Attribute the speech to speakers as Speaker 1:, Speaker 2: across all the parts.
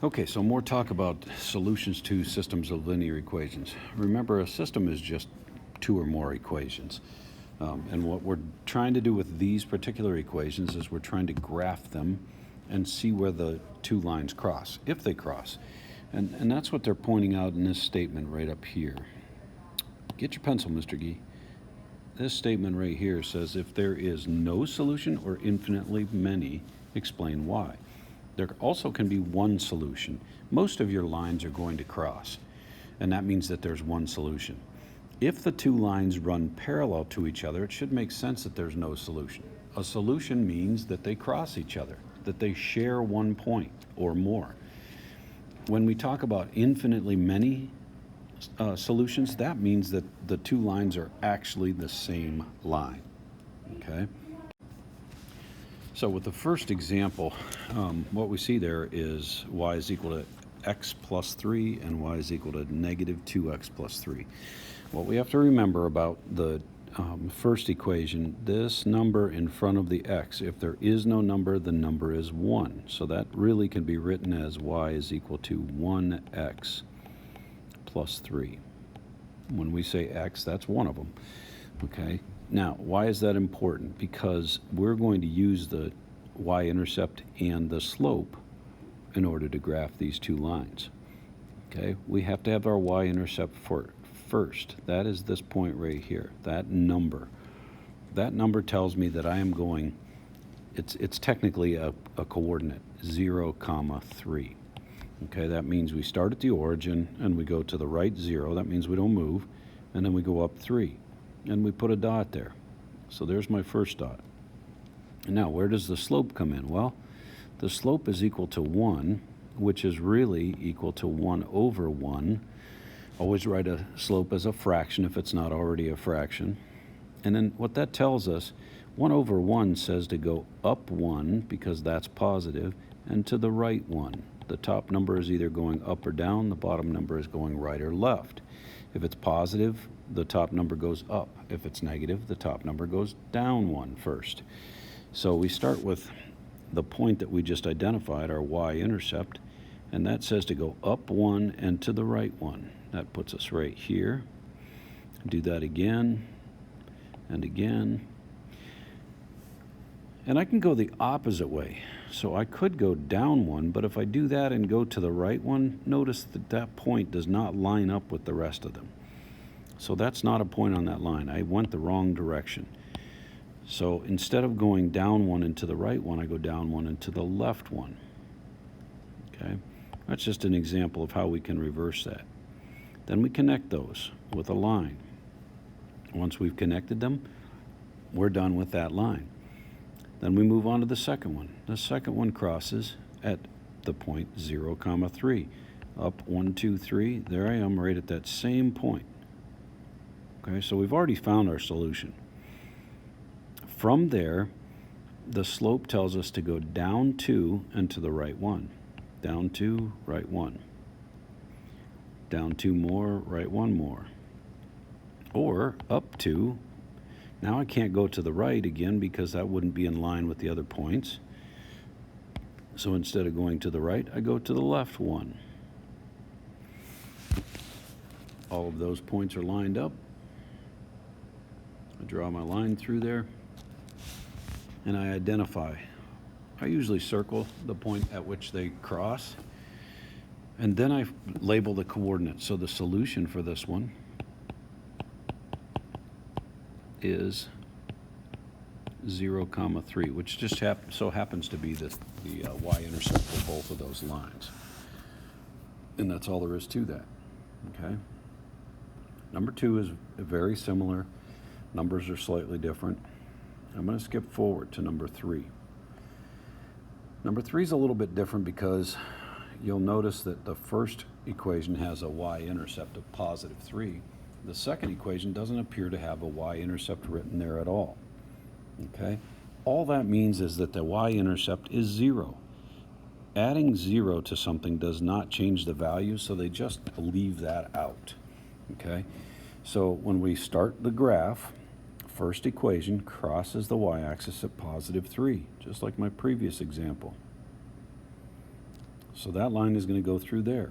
Speaker 1: Okay, so more talk about solutions to systems of linear equations. Remember, a system is just two or more equations. And what we're trying to do with these particular equations is we're trying to graph them and see where the two lines cross, if they cross. And that's what they're pointing out in this statement right up here. Get your pencil, Mr. Gee. This statement right here says if there is no solution or infinitely many, explain why. There also can be one solution. Most of your lines are going to cross, and that means that there's one solution. If the two lines run parallel to each other, it should make sense that there's no solution. A solution means that they cross each other, that they share one point or more. When we talk about infinitely many solutions, that means that the two lines are actually the same line, okay? So with the first example, what we see there is y is equal to x plus 3 and y is equal to negative 2x plus 3. What we have to remember about the first equation, this number in front of the x, if there is no number, the number is 1. So that really can be written as y is equal to 1x plus 3. When we say x, that's one of them, okay? Now, why is that important? Because we're going to use the y-intercept and the slope in order to graph these two lines. Okay, we have to have our y-intercept first. That is this point right here, that number. That number tells me that I am going, it's technically a coordinate, 0, 3. Okay, that means we start at the origin and we go to the right 0. That means we don't move. And then we go up 3. And we put a dot there. So there's my first dot. And now, where does the slope come in? Well, the slope is equal to 1, which is really equal to 1 over 1. Always write a slope as a fraction if it's not already a fraction. And then what that tells us, 1 over 1 says to go up 1 because that's positive, and to the right 1. The top number is either going up or down, the bottom number is going right or left. If it's positive, the top number goes up. If it's negative, the top number goes down 1 first. So we start with the point that we just identified, our y-intercept, and that says to go up 1 and to the right 1. That puts us right here. Do that again and again. And I can go the opposite way. So I could go down 1, but if I do that and go to the right 1, notice that that point does not line up with the rest of them. So that's not a point on that line. I went the wrong direction. So instead of going down 1 and to the right 1, I go down 1 and to the left 1. Okay? That's just an example of how we can reverse that. Then we connect those with a line. Once we've connected them, we're done with that line. Then we move on to the second one. The second one crosses at the point 0, 3. Up 1, 2, 3. There I am right at that same point. Okay, so we've already found our solution. From there, the slope tells us to go down 2 and to the right 1. Down 2, right 1. Down 2 more, right 1 more. Or up 2. Now I can't go to the right again because that wouldn't be in line with the other points. So instead of going to the right, I go to the left 1. All of those points are lined up. I draw my line through there, and I identify. I usually circle the point at which they cross, and then I label the coordinates. So the solution for this one is 0, 3, which just so happens to be the y-intercept for both of those lines. And that's all there is to that, okay? Number 2 is very similar. Numbers are slightly different. I'm going to skip forward to number 3. Number 3 is a little bit different because you'll notice that the first equation has a y-intercept of positive 3. The second equation doesn't appear to have a y-intercept written there at all. Okay? All that means is that the y-intercept is 0. Adding 0 to something does not change the value, so they just leave that out. Okay? So when we start the graph, first equation crosses the y-axis at positive 3, just like my previous example. So that line is going to go through there.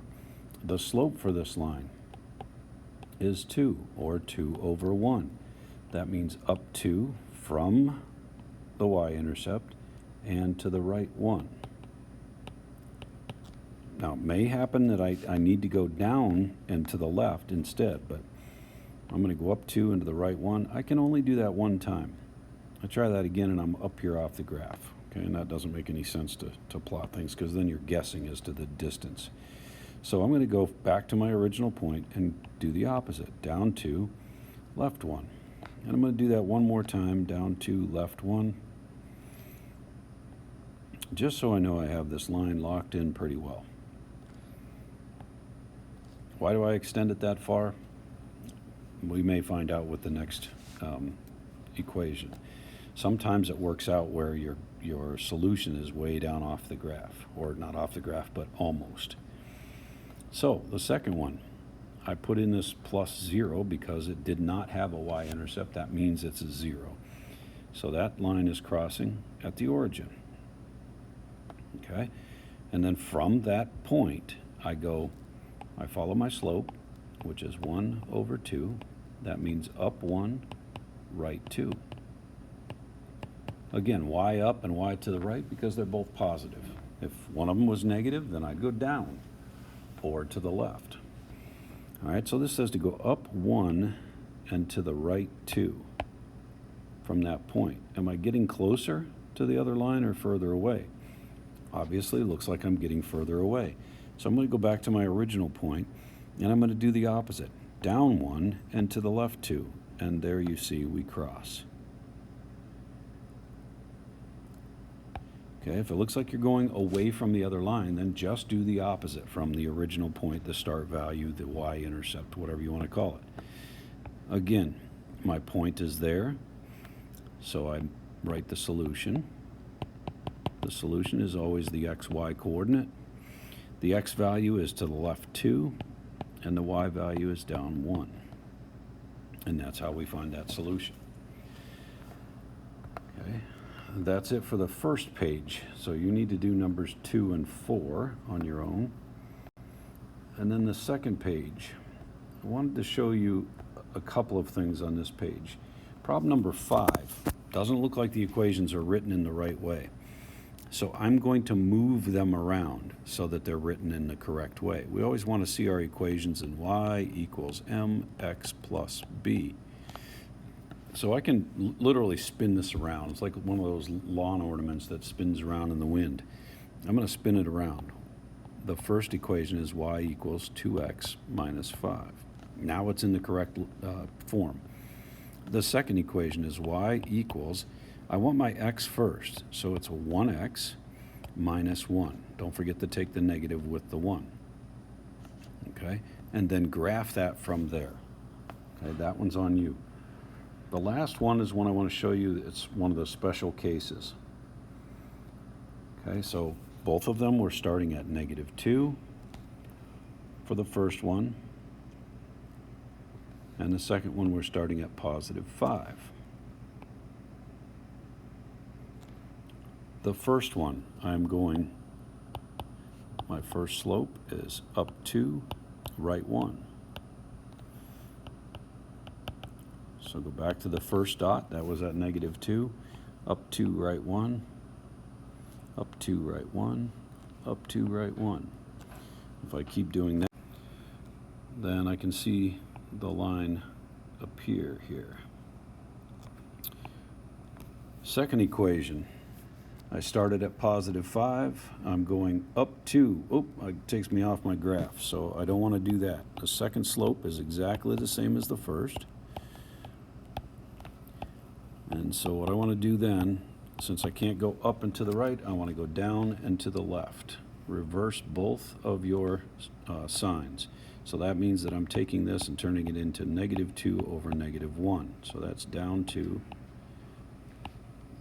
Speaker 1: The slope for this line is 2, or 2 over 1. That means up 2 from the y-intercept and to the right 1. Now, it may happen that I need to go down and to the left instead, but I'm going to go up 2 and to the right 1. I can only do that one time. I try that again, and I'm up here off the graph. Okay, and that doesn't make any sense to plot things, because then you're guessing as to the distance. So I'm going to go back to my original point and do the opposite. Down 2, left 1. And I'm going to do that one more time. Down 2, left 1. Just so I know I have this line locked in pretty well. Why do I extend it that far? We may find out with the next equation. Sometimes it works out where your solution is way down off the graph, or not off the graph, but almost. So the second one, I put in this plus 0 because it did not have a y-intercept. That means it's a 0. So that line is crossing at the origin. Okay, and then from that point, I follow my slope, which is 1 over 2. That means up 1, right 2. Again, y up and y to the right because they're both positive. If one of them was negative, then I'd go down or to the left. All right, so this says to go up 1 and to the right 2 from that point. Am I getting closer to the other line or further away? Obviously, it looks like I'm getting further away. So I'm going to go back to my original point, and I'm going to do the opposite. Down 1 and to the left 2. And there you see we cross. Okay, if it looks like you're going away from the other line, then just do the opposite from the original point, the start value, the y-intercept, whatever you want to call it. Again, my point is there, so I write the solution. The solution is always the xy coordinate. The x value is to the left 2, and the y value is down 1. And that's how we find that solution. Okay. That's it for the first page. So you need to do numbers 2 and 4 on your own. And then the second page, I wanted to show you a couple of things on this page. Problem number 5 doesn't look like the equations are written in the right way. So I'm going to move them around so that they're written in the correct way. We always want to see our equations in y equals mx plus b. So I can literally spin this around. It's like one of those lawn ornaments that spins around in the wind. I'm going to spin it around. The first equation is y equals 2x minus 5. Now it's in the correct form. The second equation is y equals, I want my x first, so it's a 1x minus 1. Don't forget to take the negative with the 1. Okay? And then graph that from there. Okay, that one's on you. The last one is one I want to show you. It's one of the special cases. Okay, so both of them we're starting at -2 for the first one. And the second one we're starting at +5. The first one, my first slope is up 2, right 1. So go back to the first dot, that was at -2, up 2, right 1, up 2, right 1, up 2, right 1. If I keep doing that, then I can see the line appear here. Second equation, I started at +5, I'm going up 2, it takes me off my graph, so I don't want to do that. The second slope is exactly the same as the first. And so what I want to do then, since I can't go up and to the right, I want to go down and to the left. Reverse both of your signs. So that means that I'm taking this and turning it into -2 over -1. So that's down 2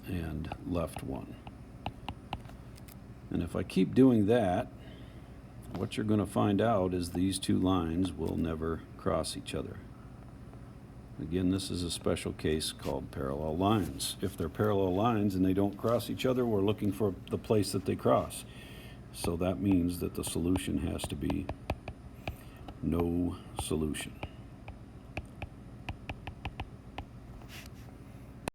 Speaker 1: and left 1. And if I keep doing that, what you're going to find out is these two lines will never cross each other. Again, this is a special case called parallel lines. If they're parallel lines and they don't cross each other, we're looking for the place that they cross. So that means that the solution has to be no solution.